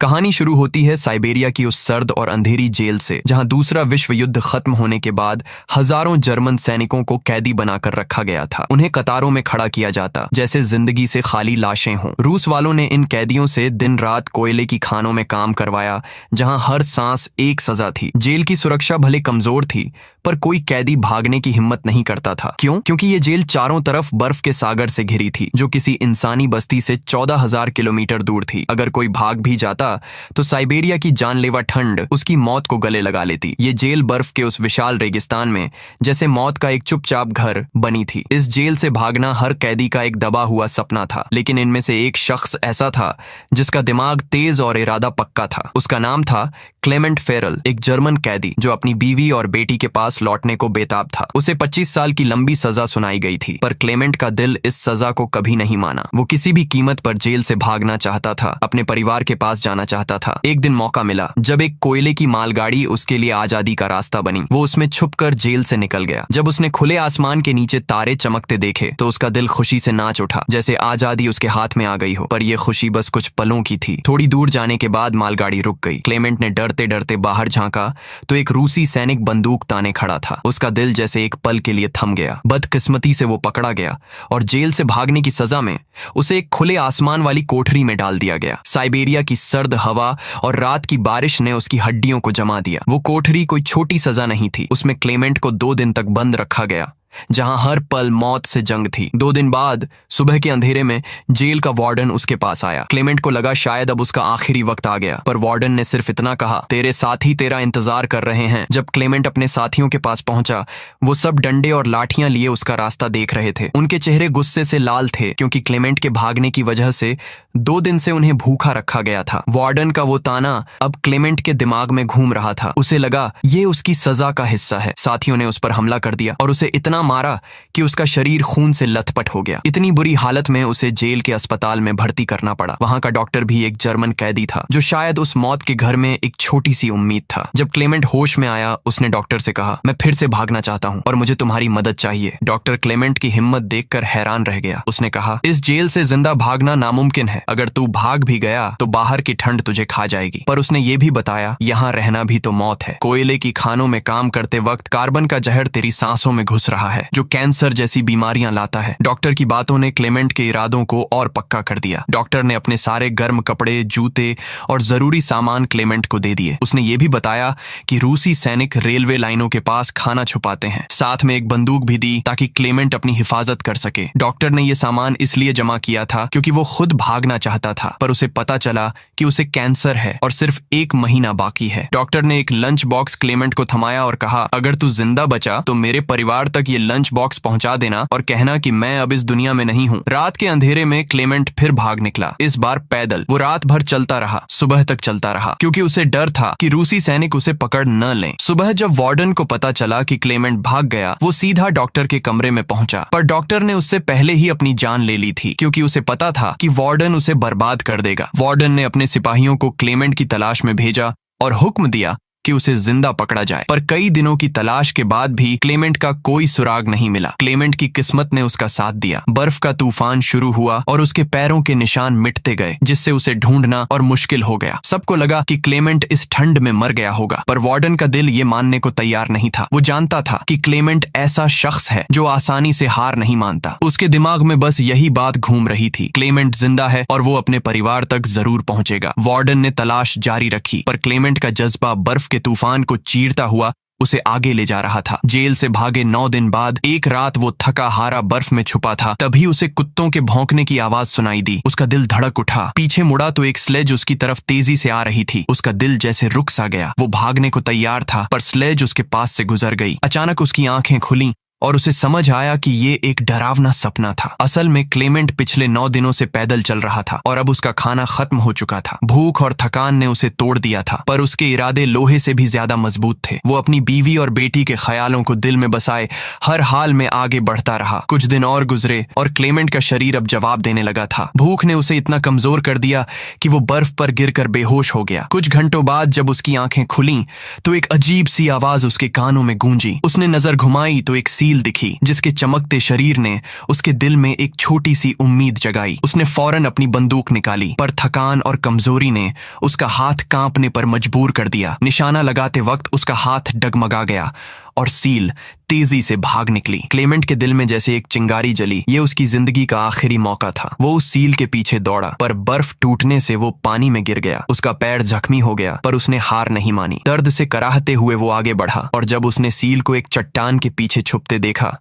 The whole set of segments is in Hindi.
कहानी शुरू होती है साइबेरिया की उस सर्द और अंधेरी जेल से, जहां दूसरा विश्व युद्ध खत्म होने के बाद हजारों जर्मन सैनिकों को कैदी बनाकर रखा गया था। उन्हें कतारों में खड़ा किया जाता जैसे जिंदगी से खाली लाशें हों। रूस वालों ने इन कैदियों से दिन रात कोयले की खानों में काम करवाया, जहां हर सांस एक सजा थी। जेल की सुरक्षा भले कमजोर थी, पर कोई कैदी भागने की हिम्मत नहीं करता था। क्यों? क्योंकि ये जेल चारों तरफ बर्फ के सागर से घिरी थी, जो किसी इंसानी बस्ती से 14,000 किलोमीटर दूर थी। अगर कोई भाग भी जाता तो साइबेरिया की जानलेवा ठंड उसकी मौत को गले लगा लेती। ये जेल बर्फ के उस विशाल रेगिस्तान में जैसे मौत का एक चुपचाप घर बनी थी। इस जेल से भागना हर कैदी का एक दबा हुआ सपना था, लेकिन इनमें से एक शख्स ऐसा था जिसका दिमाग तेज और इरादा पक्का था। उसका नाम था क्लेमेंट फेरल, एक जर्मन कैदी जो अपनी बीवी और बेटी के पास लौटने को बेताब था। उसे 25 साल की लंबी सजा सुनाई गई थी, पर क्लेमेंट का दिल इस सजा को कभी नहीं माना। वो किसी भी कीमत पर जेल से भागना चाहता था, अपने परिवार के पास जाना चाहता था। एक दिन मौका मिला जब एक कोयले की मालगाड़ी उसके लिए आजादी का रास्ता बनी। वो उसमें छुपकर जेल से निकल गया। जब उसने खुले आसमान के नीचे तारे चमकते देखे तो उसका दिल खुशी से नाच उठा, जैसे आजादी उसके हाथ में आ गई हो। पर यह खुशी बस कुछ पलों की थी। थोड़ी दूर जाने के बाद मालगाड़ी रुक गई। क्लेमेंट ने डरते डरते बाहर झांका तो एक रूसी सैनिक बंदूक ताने खड़ा था। उसका दिल जैसे एक पल के लिए थम गया। बदकिस्मती से वो पकड़ा गया और जेल से भागने की सजा में उसे एक खुले आसमान वाली कोठरी में डाल दिया गया। साइबेरिया की सर्द हवा और रात की बारिश ने उसकी हड्डियों को जमा दिया। वो कोठरी कोई छोटी सजा नहीं थी। उसमें क्लेमेंट को 2 दिन तक बंद रखा गया, जहां हर पल मौत से जंग थी। 2 दिन बाद सुबह के अंधेरे में जेल का वार्डन उसके पास आया। क्लेमेंट को लगा शायद अब उसका आखिरी वक्त आ गया, पर वार्डन ने सिर्फ इतना कहा, तेरे साथी तेरा इंतजार कर रहे हैं। जब क्लेमेंट अपने साथियों के पास पहुंचा, वो सब डंडे और लाठियां लिए उसका रास्ता देख रहे थे। उनके चेहरे गुस्से से लाल थे, क्योंकि क्लेमेंट के भागने की वजह से 2 दिन से उन्हें भूखा रखा गया था। वार्डन का वो ताना अब क्लेमेंट के दिमाग में घूम रहा था। उसे लगा ये उसकी सजा का हिस्सा है। साथियों ने उस पर हमला कर दिया और उसे इतना मारा कि उसका शरीर खून से लथपथ हो गया। इतनी बुरी हालत में उसे जेल के अस्पताल में भर्ती करना पड़ा। वहां का डॉक्टर भी एक जर्मन कैदी था, जो शायद उस मौत के घर में एक छोटी सी उम्मीद था। जब क्लेमेंट होश में आया, उसने डॉक्टर से कहा, मैं फिर से भागना चाहता हूं और मुझे तुम्हारी मदद चाहिए। डॉक्टर क्लेमेंट की हिम्मत देखकर हैरान रह गया। उसने कहा, इस जेल से जिंदा भागना नामुमकिन है। अगर तू भाग भी गया तो बाहर की ठंड तुझे खा जाएगी। पर उसने ये भी बताया, यहाँ रहना भी तो मौत है। कोयले की खानों में काम करते वक्त कार्बन का जहर तेरी सांसों में घुस रहा है, जो कैंसर जैसी बीमारियां लाता है। डॉक्टर की बातों ने क्लेमेंट के इरादों को और पक्का कर दिया। डॉक्टर ने अपने सारे गर्म कपड़े, जूते और जरूरी सामान क्लेमेंट को दे दिए। उसने ये भी बताया कि रूसी सैनिक रेलवे लाइनों के पास खाना छुपाते हैं। साथ में एक बंदूक भी दी ताकि क्लेमेंट अपनी हिफाजत कर सके। डॉक्टर ने यह सामान इसलिए जमा किया था क्योंकि वो खुद भागना चाहता था, पर उसे पता चला कि उसे कैंसर है और सिर्फ 1 महीना बाकी है। डॉक्टर ने एक लंच बॉक्स क्लेमेंट को थमाया और कहा, अगर तू जिंदा बचा तो मेरे परिवार तक ये लंच बॉक्स पहुंचा देना और कहना कि मैं अब इस दुनिया में नहीं हूँ। रात के अंधेरे में क्लेमेंट फिर भाग निकला, इस बार पैदल। वो रात भर चलता रहा, सुबह तक चलता रहा, क्योंकि उसे डर था कि रूसी सैनिक उसे पकड़ न लें। सुबह जब वार्डन को पता चला कि क्लेमेंट भाग गया, वो सीधा डॉक्टर के कमरे में पहुंचा। पर डॉक्टर ने उससे पहले ही अपनी जान ले ली थी, क्योंकि उसे पता था कि वार्डन उसे बर्बाद कर देगा। वार्डन ने अपने सिपाहियों को क्लेमेंट की तलाश में भेजा और हुक्म दिया कि उसे जिंदा पकड़ा जाए। पर कई दिनों की तलाश के बाद भी क्लेमेंट का कोई सुराग नहीं मिला। क्लेमेंट की किस्मत ने उसका साथ दिया। बर्फ का तूफान शुरू हुआ और उसके पैरों के निशान मिटते गए, जिससे उसे ढूंढना और मुश्किल हो गया। सबको लगा कि क्लेमेंट इस ठंड में मर गया होगा, पर वार्डन का दिल ये मानने को तैयार नहीं था। वो जानता था कि क्लेमेंट ऐसा शख्स है जो आसानी से हार नहीं मानता। उसके दिमाग में बस यही बात घूम रही थी, क्लेमेंट जिंदा है और वो अपने परिवार तक जरूर पहुंचेगा। वार्डन ने तलाश जारी रखी, पर क्लेमेंट का जज्बा बर्फ के तूफान को चीरता हुआ उसे आगे ले जा रहा था। जेल से भागे 9 दिन बाद एक रात वो थका हारा बर्फ में छुपा था। तभी उसे कुत्तों के भौंकने की आवाज सुनाई दी। उसका दिल धड़क उठा। पीछे मुड़ा तो एक स्लेज उसकी तरफ तेजी से आ रही थी। उसका दिल जैसे रुक सा गया। वो भागने को तैयार था, पर स्लेज उसके पास से गुजर गई। अचानक उसकी आंखें खुली और उसे समझ आया कि ये एक डरावना सपना था। असल में क्लेमेंट पिछले 9 दिनों से पैदल चल रहा था और अब उसका खाना खत्म हो चुका था। भूख और थकान ने उसे तोड़ दिया था, पर उसके इरादे लोहे से भी ज्यादा मजबूत थे। वो अपनी बीवी और बेटी के ख्यालों को दिल में बसाए हर हाल में आगे बढ़ता रहा। कुछ दिन और गुजरे और क्लेमेंट का शरीर अब जवाब देने लगा था। भूख ने उसे इतना कमजोर कर दिया कि वो बर्फ पर गिरकर बेहोश हो गया। कुछ घंटों बाद जब उसकी आंखें खुलीं तो एक अजीब सी आवाज उसके कानों में गूंजी। उसने नजर घुमाई तो एक सील दिखी जिसके चमकते शरीर ने उसके दिल में एक छोटी सी उम्मीद जगाई। उसने फौरन अपनी बंदूक निकाली, पर थकान और कमजोरी ने उसका हाथ कांपने पर मजबूर कर दिया। निशाना लगाते वक्त उसका हाथ डगमगा गया और सील तेजी से भाग निकली। क्लेमेंट के दिल में जैसे एक चिंगारी जली। ये उसकी जिंदगी का आखिरी मौका था। वो उस सील के पीछे दौड़ा, पर बर्फ टूटने से वो पानी में गिर गया। उसका पैर जख्मी हो गया, पर उसने हार नहीं मानी। दर्द से कराहते हुए वो आगे बढ़ा, और जब उसने सील को एक चट्टान के पीछे छुपते देखा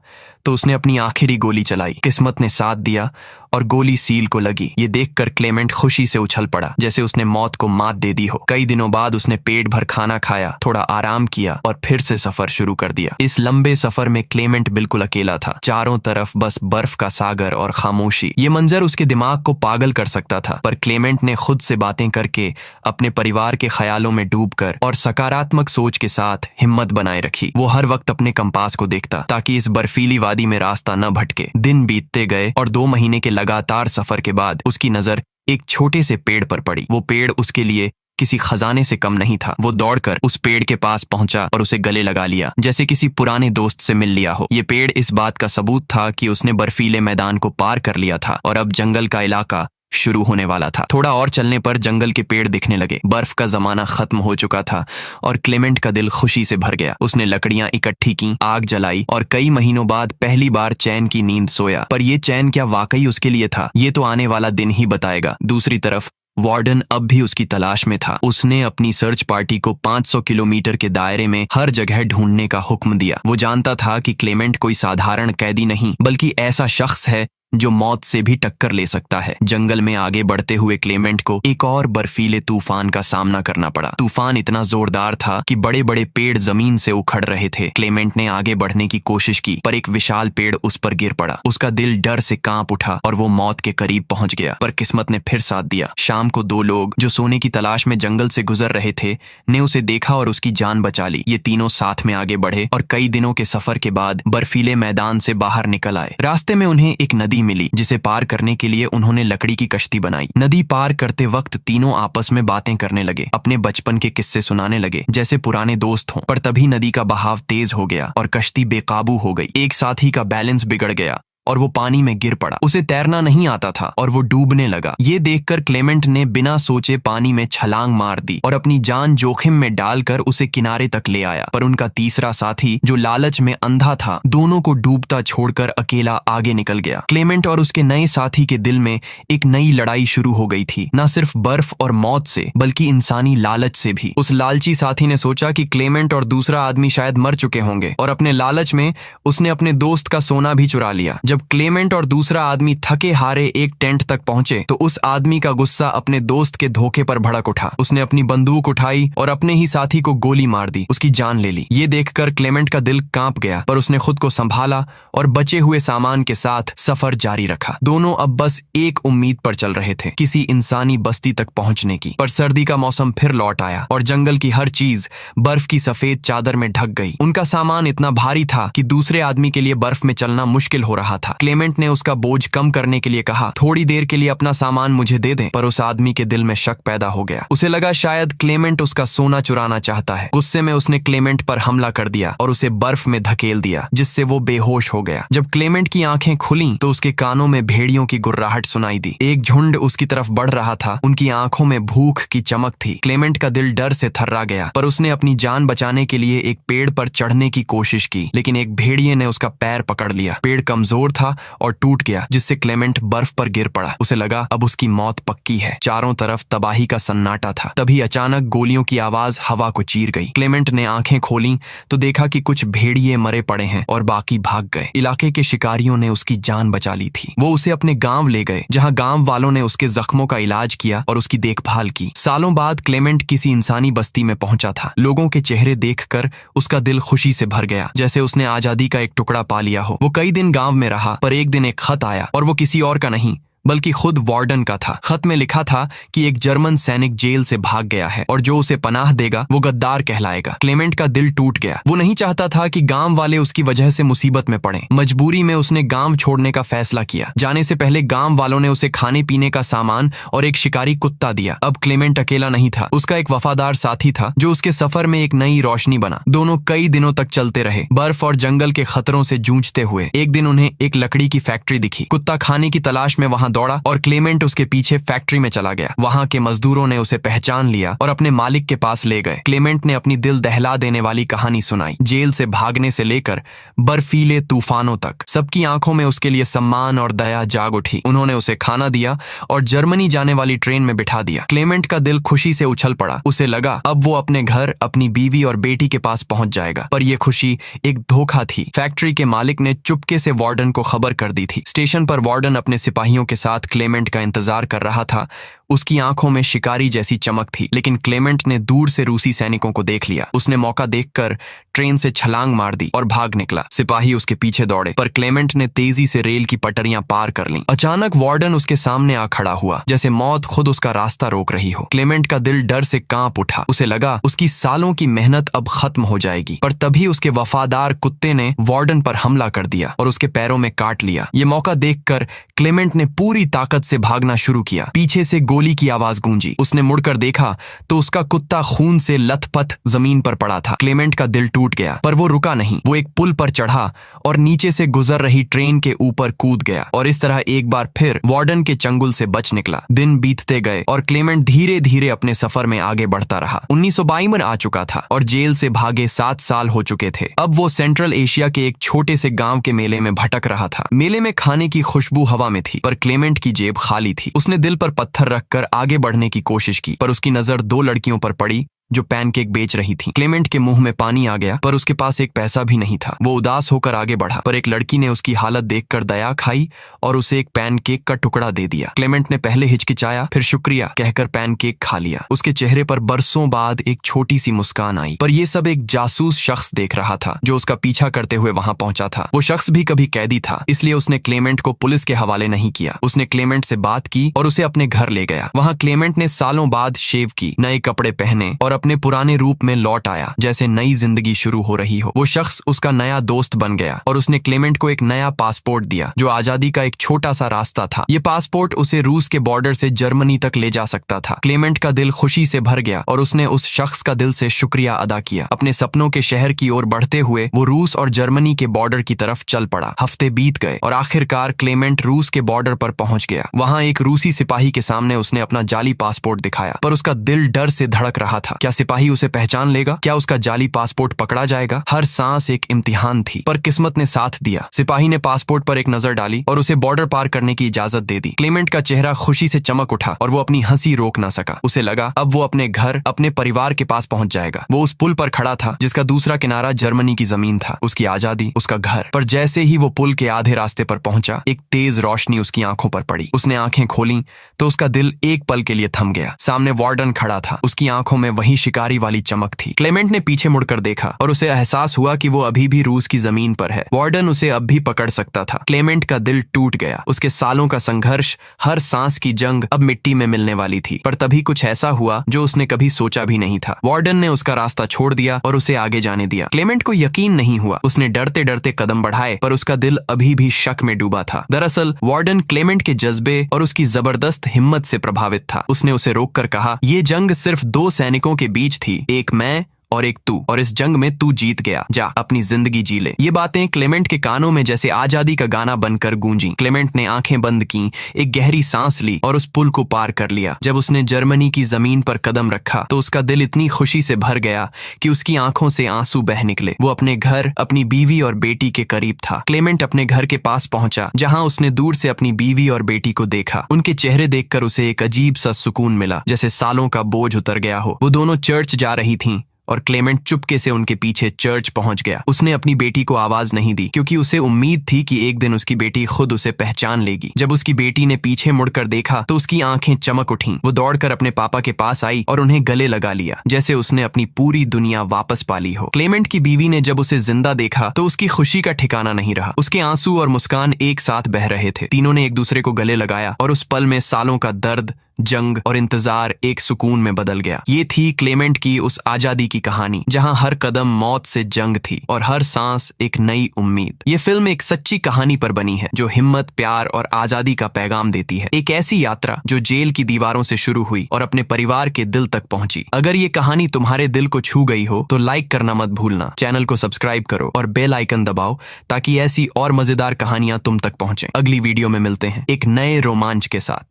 तो उसने अपनी आखिरी गोली चलाई। किस्मत ने साथ दिया और गोली सील को लगी। ये देखकर क्लेमेंट खुशी से उछल पड़ा, जैसे उसने मौत को मात दे दी हो। कई दिनों बाद उसने पेट भर खाना खाया, थोड़ा आराम किया और फिर से सफर शुरू कर दिया। इस लंबे सफर में क्लेमेंट बिल्कुल अकेला था। चारों तरफ बस बर्फ का सागर और खामोशी। ये मंजर उसके दिमाग को पागल कर सकता था, पर क्लेमेंट ने खुद से बातें करके, अपने परिवार के ख्यालों में डूबकर और सकारात्मक सोच के साथ हिम्मत बनाए रखी। वो हर वक्त अपने कंपास को देखता ताकि इस बर्फीली वादी में रास्ता न भटके। दिन बीतते गए और 2 महीने के लगातार सफर के बाद उसकी नजर एक छोटे से पेड़ पर पड़ी। वो पेड़ उसके लिए किसी खजाने से कम नहीं था। वो दौड़कर उस पेड़ के पास पहुंचा और उसे गले लगा लिया, जैसे किसी पुराने दोस्त से मिल लिया हो। ये पेड़ इस बात का सबूत था कि उसने बर्फीले मैदान को पार कर लिया था और अब जंगल का इलाका शुरू होने वाला था। थोड़ा और चलने पर जंगल के पेड़ दिखने लगे। बर्फ का जमाना खत्म हो चुका था और क्लेमेंट का दिल खुशी से भर गया। उसने लकड़ियां इकट्ठी की, आग जलाई और कई महीनों बाद पहली बार चैन की नींद सोया। पर यह चैन क्या वाकई उसके लिए था, ये तो आने वाला दिन ही बताएगा। दूसरी तरफ वार्डन अब भी उसकी तलाश में था। उसने अपनी सर्च पार्टी को 500 किलोमीटर के दायरे में हर जगह ढूंढने का हुक्म दिया। वो जानता था कि क्लेमेंट कोई साधारण कैदी नहीं, बल्कि ऐसा शख्स है जो मौत से भी टक्कर ले सकता है। जंगल में आगे बढ़ते हुए क्लेमेंट को एक और बर्फीले तूफान का सामना करना पड़ा। तूफान इतना जोरदार था कि बड़े बड़े पेड़ जमीन से उखड़ रहे थे। क्लेमेंट ने आगे बढ़ने की कोशिश की, पर एक विशाल पेड़ उस पर गिर पड़ा। उसका दिल डर से कांप उठा और वो मौत के करीब पहुंच गया, पर किस्मत ने फिर साथ दिया। शाम को 2 लोग जो सोने की तलाश में जंगल से गुजर रहे थे ने उसे देखा और उसकी जान बचा ली। ये तीनों साथ में आगे बढ़े और कई दिनों के सफर के बाद बर्फीले मैदान से बाहर निकल आए। रास्ते में उन्हें एक नदी मिली, जिसे पार करने के लिए उन्होंने लकड़ी की कश्ती बनाई। नदी पार करते वक्त तीनों आपस में बातें करने लगे, अपने बचपन के किस्से सुनाने लगे जैसे पुराने दोस्त हों। पर तभी नदी का बहाव तेज हो गया और कश्ती बेकाबू हो गई। एक साथी का बैलेंस बिगड़ गया और वो पानी में गिर पड़ा। उसे तैरना नहीं आता था और वो डूबने लगा। ये देखकर क्लेमेंट ने बिना सोचे पानी में छलांग मार दी और अपनी जान जोखिम में डालकर उसे किनारे तक ले आया। पर उनका तीसरा साथी, जो लालच में अंधा था, दोनों को डूबता छोड़कर अकेला आगे निकल गया। क्लेमेंट और उसके नए साथी के दिल में एक नई लड़ाई शुरू हो गई थी, न सिर्फ बर्फ और मौत से, बल्कि इंसानी लालच से भी। उस लालची साथी ने सोचा कि क्लेमेंट और दूसरा आदमी शायद मर चुके होंगे और अपने लालच में उसने अपने दोस्त का सोना भी चुरा लिया। जब क्लेमेंट और दूसरा आदमी थके हारे एक टेंट तक पहुंचे तो उस आदमी का गुस्सा अपने दोस्त के धोखे पर भड़क उठा। उसने अपनी बंदूक उठाई और अपने ही साथी को गोली मार दी, उसकी जान ले ली। ये देखकर क्लेमेंट का दिल कांप गया, पर उसने खुद को संभाला और बचे हुए सामान के साथ सफर जारी रखा। दोनों अब बस एक उम्मीद पर चल रहे थे, किसी इंसानी बस्ती तक पहुंचने की। पर सर्दी का मौसम फिर लौट आया और जंगल की हर चीज बर्फ की सफेद चादर में ढक गई। उनका सामान इतना भारी था कि दूसरे आदमी के लिए बर्फ में चलना मुश्किल हो रहा था। क्लेमेंट ने उसका बोझ कम करने के लिए कहा, थोड़ी देर के लिए अपना सामान मुझे दे दें। पर उस आदमी के दिल में शक पैदा हो गया। उसे लगा शायद क्लेमेंट उसका सोना चुराना चाहता है। गुस्से में उसने क्लेमेंट पर हमला कर दिया और उसे बर्फ में धकेल दिया, जिससे वो बेहोश हो गया। जब क्लेमेंट की आंखें खुलीं तो उसके कानों में भेड़ियों की गुर्राहट सुनाई दी। एक झुंड उसकी तरफ बढ़ रहा था। उनकी आंखों में भूख की चमक थी। क्लेमेंट का दिल डर से थर्रा गया, पर उसने अपनी जान बचाने के लिए एक पेड़ पर चढ़ने की कोशिश की, लेकिन एक भेड़िए ने उसका पैर पकड़ लिया। पेड़ कमजोर था और टूट गया, जिससे क्लेमेंट बर्फ पर गिर पड़ा। उसे लगा अब उसकी मौत पक्की है। चारों तरफ तबाही का सन्नाटा था। तभी अचानक गोलियों की आवाज हवा को चीर गई। क्लेमेंट ने आंखें खोलीं तो देखा कि कुछ भेड़िए मरे पड़े हैं और बाकी भाग गए। इलाके के शिकारियों ने उसकी जान बचा ली थी। वो उसे अपने गांव ले गए, जहां गांव वालों ने उसके जख्मों का इलाज किया और उसकी देखभाल की। सालों बाद क्लेमेंट किसी इंसानी बस्ती में पहुंचा था। लोगों के चेहरे देखकर उसका दिल खुशी से भर गया, जैसे उसने आजादी का एक टुकड़ा पा लिया हो। वो कई दिन गांव में रहा, पर एक दिन एक खत आया और वो किसी और का नहीं बल्कि खुद वार्डन का था। खत में लिखा था कि एक जर्मन सैनिक जेल से भाग गया है और जो उसे पनाह देगा वो गद्दार कहलाएगा। क्लेमेंट का दिल टूट गया। वो नहीं चाहता था कि गांव वाले उसकी वजह से मुसीबत में पड़े। मजबूरी में उसने गांव छोड़ने का फैसला किया। जाने से पहले गांव वालों ने उसे खाने पीने का सामान और एक शिकारी कुत्ता दिया। अब क्लेमेंट अकेला नहीं था, उसका एक वफादार साथी था जो उसके सफर में एक नई रोशनी बना। दोनों कई दिनों तक चलते रहे, बर्फ और जंगल के खतरों से जूझते हुए। एक दिन उन्हें एक लकड़ी की फैक्ट्री दिखी। कुत्ता खाने की तलाश में वहां दौड़ा और क्लेमेंट उसके पीछे फैक्ट्री में चला गया। वहां के मजदूरों ने उसे पहचान लिया और अपने मालिक के पास ले गए। क्लेमेंट ने अपनी दिल दहला देने वाली कहानी सुनाई। जेल से भागने से लेकर बर्फीले तूफानों तक सबकी आंखों में उसके लिए सम्मान और दया जाग उठी। उन्होंने उसे खाना दिया और जर्मनी जाने वाली ट्रेन में बिठा दिया। क्लेमेंट का दिल खुशी से उछल पड़ा। उसे लगा अब वो अपने घर, अपनी बीवी और बेटी के पास पहुंच जाएगा। पर यह खुशी एक धोखा थी। फैक्ट्री के मालिक ने चुपके से वार्डन को खबर कर दी थी। स्टेशन पर वार्डन अपने सिपाहियों के साथ क्लेमेंट का इंतजार कर रहा था। उसकी आंखों में शिकारी जैसी चमक थी। लेकिन क्लेमेंट ने दूर से रूसी सैनिकों को देख लिया। उसने मौका देखकर ट्रेन से छलांग मार दी और भाग निकला। सिपाही उसके पीछे दौड़े, पर क्लेमेंट ने तेजी से रेल की पटरियां पार कर लीं। अचानक वार्डन उसके सामने आ खड़ा हुआ, जैसे मौत खुद उसका रास्ता रोक रही हो। क्लेमेंट का दिल डर से कांप उठा। उसे लगा उसकी सालों की मेहनत अब खत्म हो जाएगी। पर तभी उसके वफादार कुत्ते ने वार्डन पर हमला कर दिया और उसके पैरों में काट लिया। ये मौका देखकर क्लेमेंट ने पूरी ताकत से भागना शुरू किया। पीछे से गोली की आवाज गूंजी। उसने मुड़कर देखा तो उसका कुत्ता खून से लथपथ जमीन पर पड़ा था। क्लेमेंट का दिल टूट गया, पर वो रुका नहीं। वो एक पुल पर चढ़ा और नीचे से गुजर रही ट्रेन के ऊपर कूद गया और इस तरह एक बार फिर वार्डन के चंगुल से बच निकला। दिन बीतते गए और क्लेमेंट धीरे धीरे अपने सफर में आगे बढ़ता रहा। 1952 आ चुका था और जेल से भागे 7 साल हो चुके थे। अब वो सेंट्रल एशिया के एक छोटे से गांव के मेले में भटक रहा था। मेले में खाने की खुशबू हवा में थी, पर क्लेमेंट की जेब खाली थी। उसने दिल पर पत्थर रखकर आगे बढ़ने की कोशिश की, पर उसकी नजर 2 लड़कियों पर पड़ी जो पैनकेक बेच रही थी। क्लेमेंट के मुंह में पानी आ गया, पर उसके पास एक पैसा भी नहीं था। वो उदास होकर आगे बढ़ा, पर एक लड़की ने उसकी हालत देखकर दया खाई और उसे एक पैनकेक का टुकड़ा दे दिया। क्लेमेंट ने पहले हिचकिचाया, फिर शुक्रिया कहकर पैनकेक खा लिया। उसके चेहरे पर बरसों बाद एक छोटी सी मुस्कान आई। पर यह सब एक जासूस शख्स देख रहा था जो उसका पीछा करते हुए वहां पहुंचा था। वो शख्स भी कभी कैदी था, इसलिए उसने क्लेमेंट को पुलिस के हवाले नहीं किया। उसने क्लेमेंट से बात की और उसे अपने घर ले गया। वहां क्लेमेंट ने सालों बाद शेव की, नए कपड़े पहने और अपने पुराने रूप में लौट आया, जैसे नई जिंदगी शुरू हो रही हो। वो शख्स उसका नया दोस्त बन गया और उसने क्लेमेंट को एक नया पासपोर्ट दिया जो आजादी का एक छोटा सा रास्ता था। ये पासपोर्ट उसे रूस के बॉर्डर से जर्मनी तक ले जा सकता था। क्लेमेंट का दिल खुशी से भर गया और उसने उस शख्स का दिल से शुक्रिया अदा किया। अपने सपनों के शहर की ओर बढ़ते हुए वो रूस और जर्मनी के बॉर्डर की तरफ चल पड़ा। हफ्ते बीत गए और आखिरकार क्लेमेंट रूस के बॉर्डर पर पहुंच गया। वहां एक रूसी सिपाही के सामने उसने अपना जाली पासपोर्ट दिखाया, पर उसका दिल डर से धड़क रहा था। क्या सिपाही उसे पहचान लेगा? क्या उसका जाली पासपोर्ट पकड़ा जाएगा? हर सांस एक इम्तिहान थी, पर किस्मत ने साथ दिया। सिपाही ने पासपोर्ट पर एक नजर डाली और उसे बॉर्डर पार करने की इजाजत दे दी। क्लेमेंट का चेहरा खुशी से चमक उठा और वो अपनी हंसी रोक ना सका। उसे लगा अब वो अपने घर, अपने परिवार के पास पहुंच जाएगा। वो उस पुल पर खड़ा था जिसका दूसरा किनारा जर्मनी की जमीन था, उसकी आजादी, उसका घर। पर जैसे ही वो पुल के आधे रास्ते पर पहुंचा, एक तेज रोशनी उसकी आंखों पर पड़ी। उसने आंखें खोली तो उसका दिल एक पल के लिए थम गया। सामने वार्डन खड़ा था, उसकी आंखों में वही शिकारी वाली चमक थी। क्लेमेंट ने पीछे मुड़कर देखा और उसे एहसास हुआ कि वो अभी भी रूस की जमीन पर है। वार्डन उसे अब भी पकड़ सकता था। क्लेमेंट का दिल टूट गया। उसके सालों का संघर्ष, हर सांस की जंग अब मिट्टी में मिलने वाली थी। पर तभी कुछ ऐसा हुआ जो उसने कभी सोचा भी नहीं था। वार्डन ने उसका रास्ता छोड़ दिया और उसे आगे जाने दिया। क्लेमेंट को यकीन नहीं हुआ। उसने डरते डरते कदम बढ़ाए, पर उसका दिल अभी भी शक में डूबा था। दरअसल वार्डन क्लेमेंट के जज्बे और उसकी जबरदस्त हिम्मत से प्रभावित था। उसने उसे रोककर कहा, ये जंग सिर्फ 2 सैनिकों के बीच थी, एक मैं और एक तू, और इस जंग में तू जीत गया। जा अपनी जिंदगी जी ले। ये बातें क्लेमेंट के कानों में जैसे आजादी का गाना बनकर गूंजी। क्लेमेंट ने आंखें बंद की, एक गहरी सांस ली और उस पुल को पार कर लिया। जब उसने जर्मनी की जमीन पर कदम रखा तो उसका दिल इतनी खुशी से भर गया कि उसकी आंखों से आंसू बह निकले। वो अपने घर, अपनी बीवी और बेटी के करीब था। क्लेमेंट अपने घर के पास पहुंचा, जहां उसने दूर से अपनी बीवी और बेटी को देखा। उनके चेहरे देखकर उसे एक अजीब सा सुकून मिला, जैसे सालों का बोझ उतर गया हो। वो दोनों चर्च जा रही थीं और क्लेमेंट चुपके से उनके पीछे चर्च पहुंच गया। उसने अपनी बेटी को आवाज नहीं दी क्योंकि उसे उम्मीद थी कि एक दिन उसकी बेटी खुद उसे पहचान लेगी। जब उसकी बेटी ने पीछे मुड़कर देखा तो उसकी आंखें चमक उठीं। वो दौड़कर अपने पापा के पास आई और उन्हें गले लगा लिया, जैसे उसने अपनी पूरी दुनिया वापस पा ली हो। क्लेमेंट की बीवी ने जब उसे जिंदा देखा तो उसकी खुशी का ठिकाना नहीं रहा। उसके आंसू और मुस्कान एक साथ बह रहे थे। तीनों ने एक दूसरे को गले लगाया और उस पल में सालों का दर्द, जंग और इंतजार एक सुकून में बदल गया। ये थी क्लेमेंट की उस आजादी की कहानी जहां हर कदम मौत से जंग थी और हर सांस एक नई उम्मीद। ये फिल्म एक सच्ची कहानी पर बनी है जो हिम्मत, प्यार और आजादी का पैगाम देती है। एक ऐसी यात्रा जो जेल की दीवारों से शुरू हुई और अपने परिवार के दिल तक पहुंची। अगर ये कहानी तुम्हारे दिल को छू गई हो तो लाइक करना मत भूलना, चैनल को सब्सक्राइब करो और बेल आइकन दबाओ ताकि ऐसी और मजेदार कहानियां तुम तक पहुंचे। अगली वीडियो में मिलते हैं एक नए रोमांच के साथ।